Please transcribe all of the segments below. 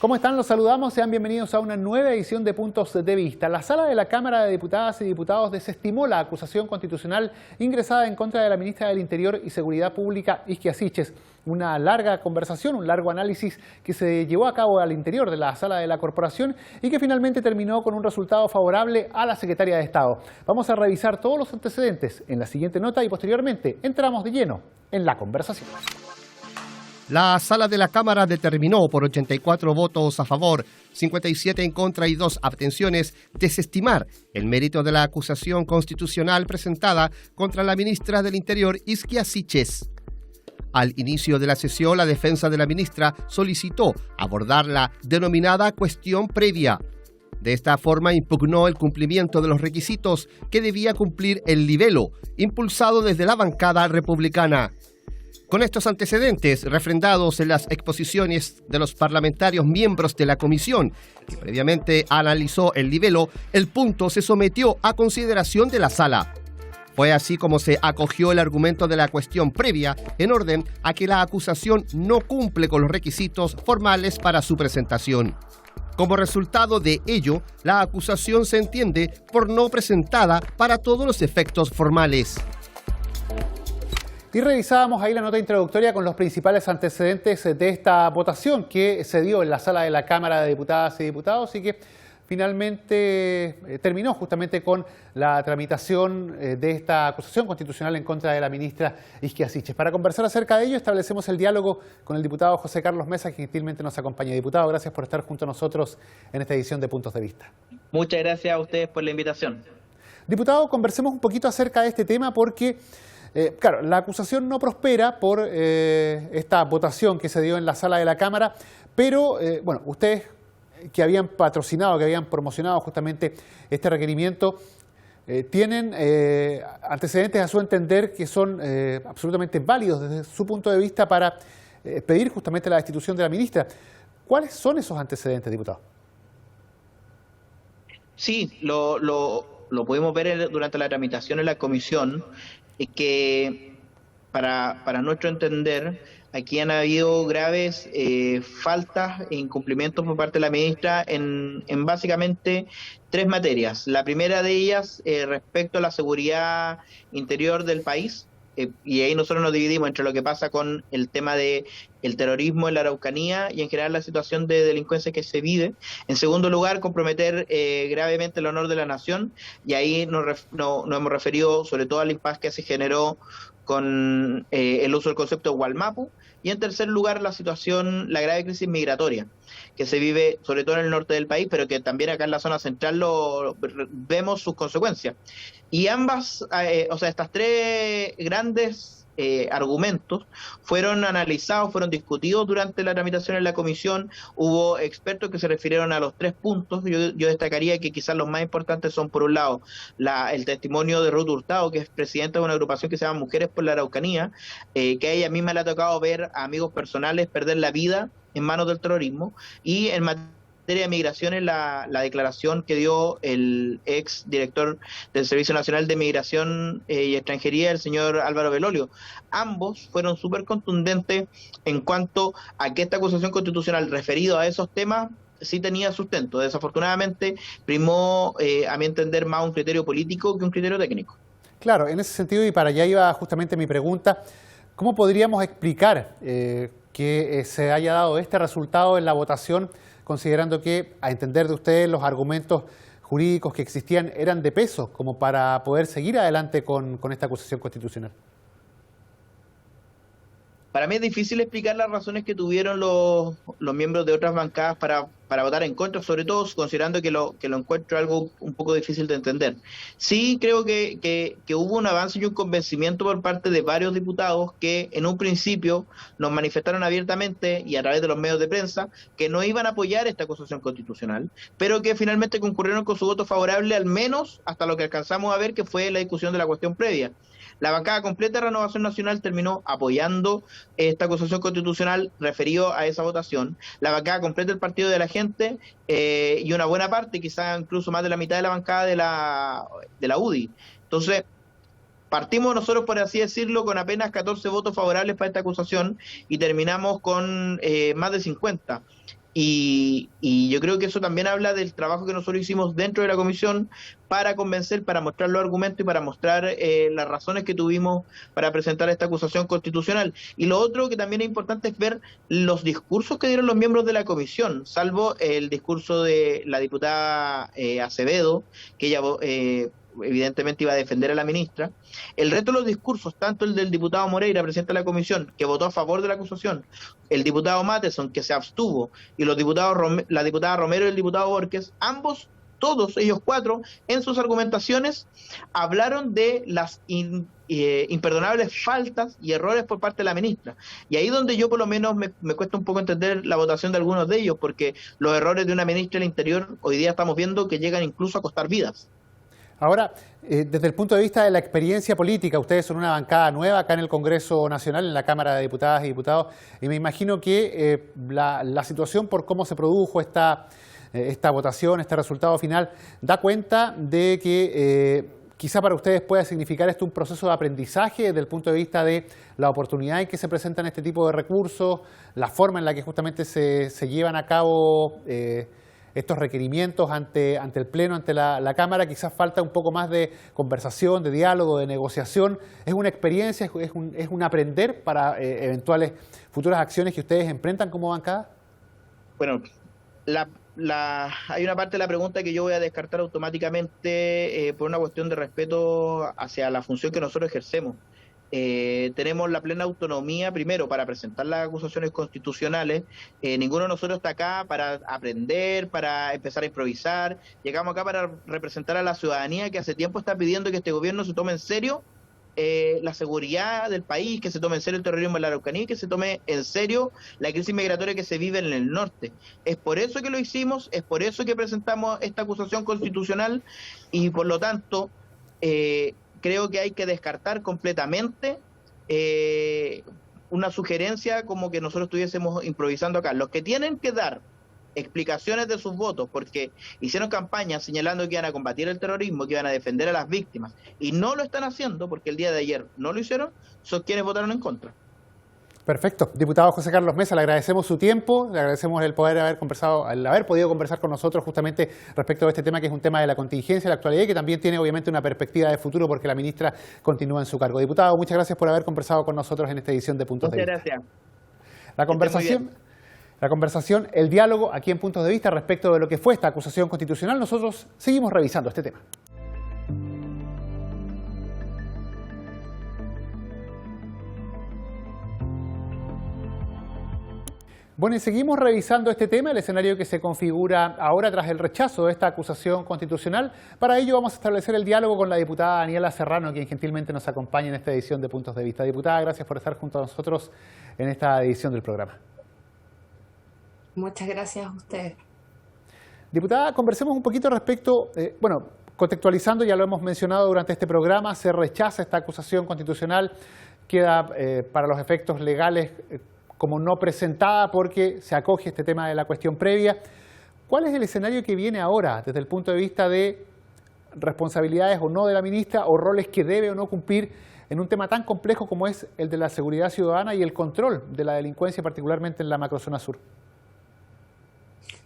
¿Cómo están? Los saludamos. Sean bienvenidos a una nueva edición de Puntos de Vista. La Sala de la Cámara de Diputadas y Diputados desestimó la acusación constitucional ingresada en contra de la ministra del Interior y Seguridad Pública, Ixquia Siches. Una larga conversación, un largo análisis que se llevó a cabo al interior de la sala de la corporación y que finalmente terminó con un resultado favorable a la secretaria de Estado. Vamos a revisar todos los antecedentes en la siguiente nota y posteriormente entramos de lleno en la conversación. La sala de la Cámara determinó por 84 votos a favor, 57 en contra y 2 abstenciones desestimar el mérito de la acusación constitucional presentada contra la ministra del Interior, Ixquia Siches. Al inicio de la sesión, la defensa de la ministra solicitó abordar la denominada cuestión previa. De esta forma impugnó el cumplimiento de los requisitos que debía cumplir el libelo, impulsado desde la bancada republicana. Con estos antecedentes, refrendados en las exposiciones de los parlamentarios miembros de la comisión, que previamente analizó el libelo, el punto se sometió a consideración de la sala. Fue así como se acogió el argumento de la cuestión previa, en orden a que la acusación no cumple con los requisitos formales para su presentación. Como resultado de ello, la acusación se entiende por no presentada para todos los efectos formales. Y revisábamos ahí la nota introductoria con los principales antecedentes de esta votación que se dio en la sala de la Cámara de Diputadas y Diputados y que finalmente terminó justamente con la tramitación de esta acusación constitucional en contra de la ministra Ixquia Siches. Para conversar acerca de ello establecemos el diálogo con el diputado José Carlos Mesa, que gentilmente nos acompaña. Diputado, gracias por estar junto a nosotros en esta edición de Puntos de Vista. Muchas gracias a ustedes por la invitación. Diputado, conversemos un poquito acerca de este tema porque claro, la acusación no prospera por esta votación que se dio en la sala de la Cámara, pero bueno, ustedes que habían patrocinado, que habían promocionado justamente este requerimiento, tienen antecedentes a su entender que son absolutamente válidos desde su punto de vista para pedir justamente la destitución de la ministra. ¿Cuáles son esos antecedentes, diputado? Sí, lo pudimos ver durante la tramitación en la comisión, que para nuestro entender aquí han habido graves faltas e incumplimientos por parte de la ministra en básicamente 3 materias. La primera de ellas respecto a la seguridad interior del país, y ahí nosotros nos dividimos entre lo que pasa con el tema de el terrorismo en la Araucanía y en general la situación de delincuencia que se vive. En segundo lugar, comprometer gravemente el honor de la nación, y ahí nos hemos referido sobre todo al impasse que se generó con el uso del concepto de Gualmapu. Y en tercer lugar, la grave crisis migratoria que se vive sobre todo en el norte del país, pero que también acá en la zona central vemos sus consecuencias. Y estas 3 grandes argumentos fueron analizados, fueron discutidos durante la tramitación en la comisión. Hubo expertos que se refirieron a los 3 puntos. Yo destacaría que quizás los más importantes son, por un lado, el testimonio de Ruth Hurtado, que es presidenta de una agrupación que se llama Mujeres por la Araucanía, que a ella misma le ha tocado ver a amigos personales perder la vida en manos del terrorismo. Y en materia de migraciones, la declaración que dio el ex director del Servicio Nacional de Migración y Extranjería, el señor Álvaro Belolio. Ambos fueron súper contundentes en cuanto a que esta acusación constitucional referido a esos temas sí tenía sustento. Desafortunadamente primó, a mi entender, más un criterio político que un criterio técnico. Claro, en ese sentido, y para allá iba justamente mi pregunta, ¿cómo podríamos explicar que se haya dado este resultado en la votación, considerando que, a entender de ustedes, los argumentos jurídicos que existían eran de peso como para poder seguir adelante con esta acusación constitucional? Para mí es difícil explicar las razones que tuvieron los miembros de otras bancadas para votar en contra, sobre todo considerando que lo encuentro algo un poco difícil de entender. Sí creo que hubo un avance y un convencimiento por parte de varios diputados que en un principio nos manifestaron abiertamente y a través de los medios de prensa que no iban a apoyar esta acusación constitucional, pero que finalmente concurrieron con su voto favorable, al menos hasta lo que alcanzamos a ver, que fue la discusión de la cuestión previa. La bancada completa de Renovación Nacional terminó apoyando esta acusación constitucional referido a esa votación. La bancada completa del Partido de la Gente y una buena parte, quizá incluso más de la mitad de la bancada de la UDI. Entonces, partimos nosotros, por así decirlo, con apenas 14 votos favorables para esta acusación y terminamos con más de 50. Y yo creo que eso también habla del trabajo que nosotros hicimos dentro de la comisión para convencer, para mostrar los argumentos y para mostrar las razones que tuvimos para presentar esta acusación constitucional. Y lo otro que también es importante es ver los discursos que dieron los miembros de la comisión, salvo el discurso de la diputada Acevedo, que ella evidentemente iba a defender a la ministra. El resto de los discursos, tanto el del diputado Moreira, presidente de la comisión, que votó a favor de la acusación, el diputado Matheson, que se abstuvo, y los diputados la diputada Romero y el diputado Borges, ambos, todos ellos cuatro, en sus argumentaciones, hablaron de las imperdonables faltas y errores por parte de la ministra. Y ahí donde yo por lo menos me cuesta un poco entender la votación de algunos de ellos, porque los errores de una ministra del Interior hoy día estamos viendo que llegan incluso a costar vidas. Ahora, desde el punto de vista de la experiencia política, ustedes son una bancada nueva acá en el Congreso Nacional, en la Cámara de Diputadas y Diputados, y me imagino que la situación por cómo se produjo esta votación, este resultado final, da cuenta de que quizá para ustedes pueda significar esto un proceso de aprendizaje desde el punto de vista de la oportunidad en que se presentan este tipo de recursos, la forma en la que justamente se llevan a cabo estos requerimientos ante el Pleno, ante la Cámara. Quizás falta un poco más de conversación, de diálogo, de negociación. ¿Es una experiencia, es un aprender para eventuales futuras acciones que ustedes emprendan como bancada? Bueno, hay una parte de la pregunta que yo voy a descartar automáticamente por una cuestión de respeto hacia la función que nosotros ejercemos. Tenemos la plena autonomía, primero, para presentar las acusaciones constitucionales. Ninguno de nosotros está acá para aprender, para empezar a improvisar. Llegamos acá para representar a la ciudadanía que hace tiempo está pidiendo que este gobierno se tome en serio la seguridad del país, que se tome en serio el terrorismo en la Araucanía, que se tome en serio la crisis migratoria que se vive en el norte. Es por eso que lo hicimos, es por eso que presentamos esta acusación constitucional y por lo tanto creo que hay que descartar completamente una sugerencia como que nosotros estuviésemos improvisando acá. Los que tienen que dar explicaciones de sus votos, porque hicieron campañas señalando que iban a combatir el terrorismo, que iban a defender a las víctimas, y no lo están haciendo porque el día de ayer no lo hicieron, son quienes votaron en contra. Perfecto. Diputado José Carlos Mesa, le agradecemos su tiempo, le agradecemos el haber podido conversar con nosotros justamente respecto a este tema, que es un tema de la contingencia, la actualidad, y que también tiene obviamente una perspectiva de futuro porque la ministra continúa en su cargo. Diputado, muchas gracias por haber conversado con nosotros en esta edición de Puntos de Vista. Muchas gracias. La conversación, el diálogo aquí en Puntos de Vista respecto de lo que fue esta acusación constitucional. Nosotros seguimos revisando este tema. Bueno, y seguimos revisando este tema, el escenario que se configura ahora tras el rechazo de esta acusación constitucional. Para ello vamos a establecer el diálogo con la diputada Daniela Serrano, quien gentilmente nos acompaña en esta edición de Puntos de Vista. Diputada, gracias por estar junto a nosotros en esta edición del programa. Muchas gracias a ustedes. Diputada, conversemos un poquito respecto, contextualizando, ya lo hemos mencionado durante este programa, se rechaza esta acusación constitucional, queda para los efectos legales como no presentada porque se acoge este tema de la cuestión previa. ¿Cuál es el escenario que viene ahora desde el punto de vista de responsabilidades o no de la ministra o roles que debe o no cumplir en un tema tan complejo como es el de la seguridad ciudadana y el control de la delincuencia, particularmente en la macrozona sur?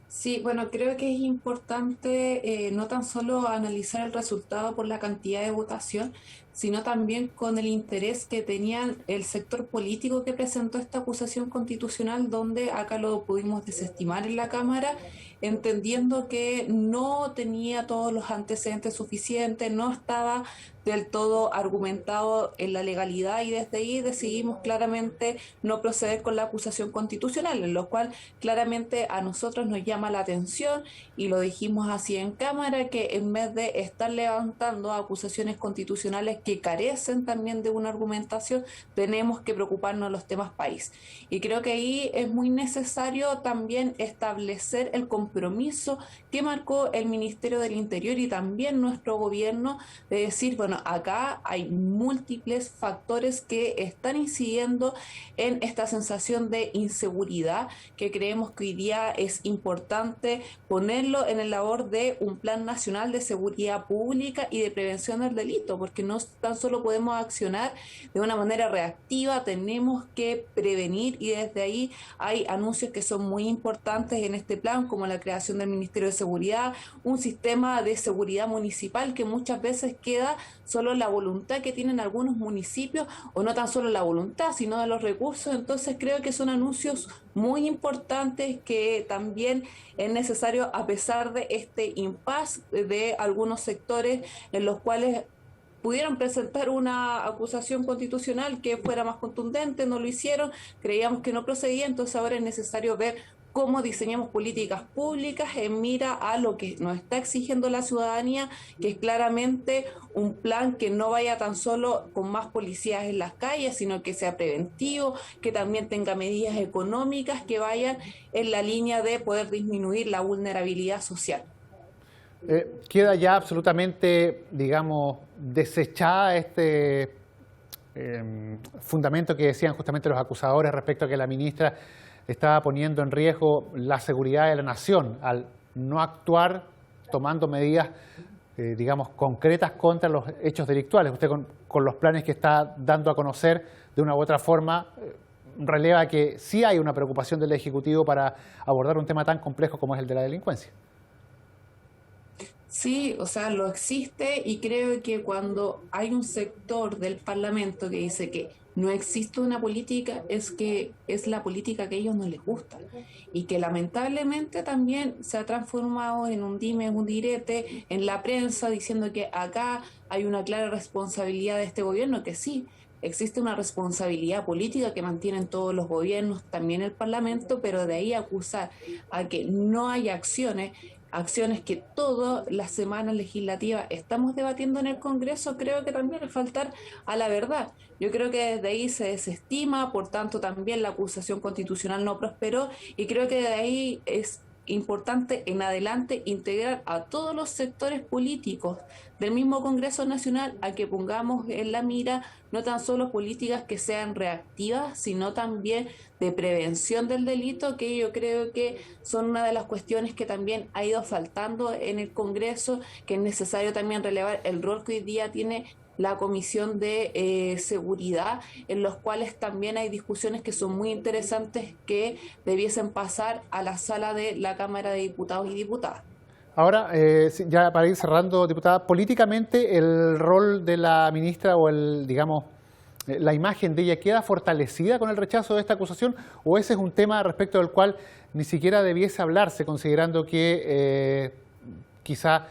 Sí, bueno, creo que es importante no tan solo analizar el resultado por la cantidad de votación, sino también con el interés que tenía el sector político que presentó esta acusación constitucional, donde acá lo pudimos desestimar en la Cámara, entendiendo que no tenía todos los antecedentes suficientes, no estaba del todo argumentado en la legalidad, y desde ahí decidimos claramente no proceder con la acusación constitucional, en lo cual claramente a nosotros nos llama la atención, y lo dijimos así en Cámara, que en vez de estar levantando acusaciones constitucionales que carecen también de una argumentación, tenemos que preocuparnos de los temas país. Y creo que ahí es muy necesario también establecer el compromiso que marcó el Ministerio del Interior y también nuestro gobierno, de decir, bueno, acá hay múltiples factores que están incidiendo en esta sensación de inseguridad, que creemos que hoy día es importante ponerlo en el labor de un plan nacional de seguridad pública y de prevención del delito, porque no tan solo podemos accionar de una manera reactiva, tenemos que prevenir, y desde ahí hay anuncios que son muy importantes en este plan, como la creación del Ministerio de Seguridad, un sistema de seguridad municipal que muchas veces queda solo en la voluntad que tienen algunos municipios, o no tan solo la voluntad, sino de los recursos. Entonces creo que son anuncios muy importantes que también es necesario, a pesar de este impasse de algunos sectores en los cuales pudieron presentar una acusación constitucional que fuera más contundente, no lo hicieron, creíamos que no procedía, entonces ahora es necesario ver cómo diseñamos políticas públicas en mira a lo que nos está exigiendo la ciudadanía, que es claramente un plan que no vaya tan solo con más policías en las calles, sino que sea preventivo, que también tenga medidas económicas que vayan en la línea de poder disminuir la vulnerabilidad social. Queda ya absolutamente, digamos, desechada este fundamento que decían justamente los acusadores respecto a que la ministra estaba poniendo en riesgo la seguridad de la nación al no actuar tomando medidas, digamos, concretas contra los hechos delictuales. Usted con los planes que está dando a conocer de una u otra forma releva que sí hay una preocupación del Ejecutivo para abordar un tema tan complejo como es el de la delincuencia. Sí, o sea, lo existe, y creo que cuando hay un sector del Parlamento que dice que no existe una política, es que es la política que a ellos no les gusta, y que lamentablemente también se ha transformado en un dime, un direte en la prensa, diciendo que acá hay una clara responsabilidad de este gobierno, que sí, existe una responsabilidad política que mantienen todos los gobiernos, también el Parlamento, pero de ahí acusar a que no hay acciones que todas las semanas legislativas estamos debatiendo en el Congreso, creo que también es faltar a la verdad. Yo creo que desde ahí se desestima, por tanto también la acusación constitucional no prosperó, y creo que de ahí es importante en adelante integrar a todos los sectores políticos del mismo Congreso Nacional a que pongamos en la mira no tan solo políticas que sean reactivas, sino también de prevención del delito, que yo creo que son una de las cuestiones que también ha ido faltando en el Congreso, que es necesario también relevar el rol que hoy día tiene la Comisión de Seguridad, en los cuales también hay discusiones que son muy interesantes que debiesen pasar a la sala de la Cámara de Diputados y Diputadas. Ahora, ya para ir cerrando, diputada, políticamente el rol de la ministra o digamos, la imagen de ella queda fortalecida con el rechazo de esta acusación, o ese es un tema respecto del cual ni siquiera debiese hablarse, considerando que quizá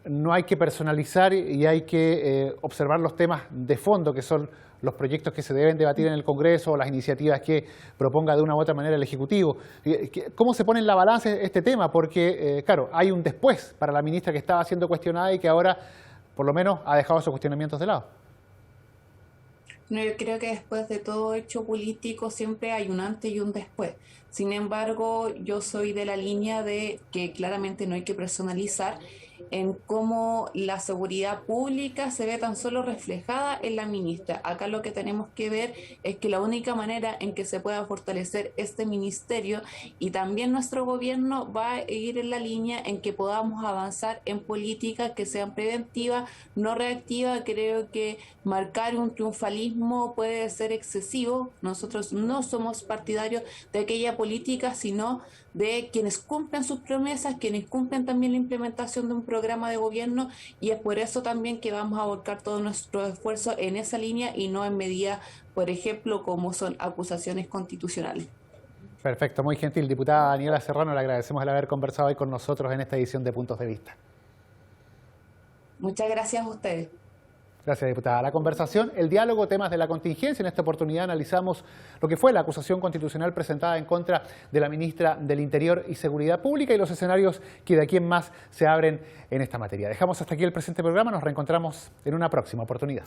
no hay que personalizar y hay que observar los temas de fondo, que son los proyectos que se deben debatir en el Congreso o las iniciativas que proponga de una u otra manera el Ejecutivo. ¿Cómo se pone en la balanza este tema? Porque, claro, hay un después para la ministra que estaba siendo cuestionada y que ahora, por lo menos, ha dejado esos cuestionamientos de lado. No, yo creo que después de todo hecho político siempre hay un antes y un después. Sin embargo, yo soy de la línea de que claramente no hay que personalizar en cómo la seguridad pública se ve tan solo reflejada en la ministra. Acá lo que tenemos que ver es que la única manera en que se pueda fortalecer este ministerio y también nuestro gobierno va a ir en la línea en que podamos avanzar en políticas que sean preventivas, no reactivas. Creo que marcar un triunfalismo puede ser excesivo. Nosotros no somos partidarios de aquella política, sino de quienes cumplen sus promesas, quienes cumplen también la implementación de un programa de gobierno, y es por eso también que vamos a volcar todo nuestro esfuerzo en esa línea y no en medidas, por ejemplo, como son acusaciones constitucionales. Perfecto, muy gentil. Diputada Daniela Serrano, le agradecemos el haber conversado hoy con nosotros en esta edición de Puntos de Vista. Muchas gracias a ustedes. Gracias, diputada. La conversación, el diálogo, temas de la contingencia. En esta oportunidad analizamos lo que fue la acusación constitucional presentada en contra de la ministra del Interior y Seguridad Pública y los escenarios que de aquí en más se abren en esta materia. Dejamos hasta aquí el presente programa. Nos reencontramos en una próxima oportunidad.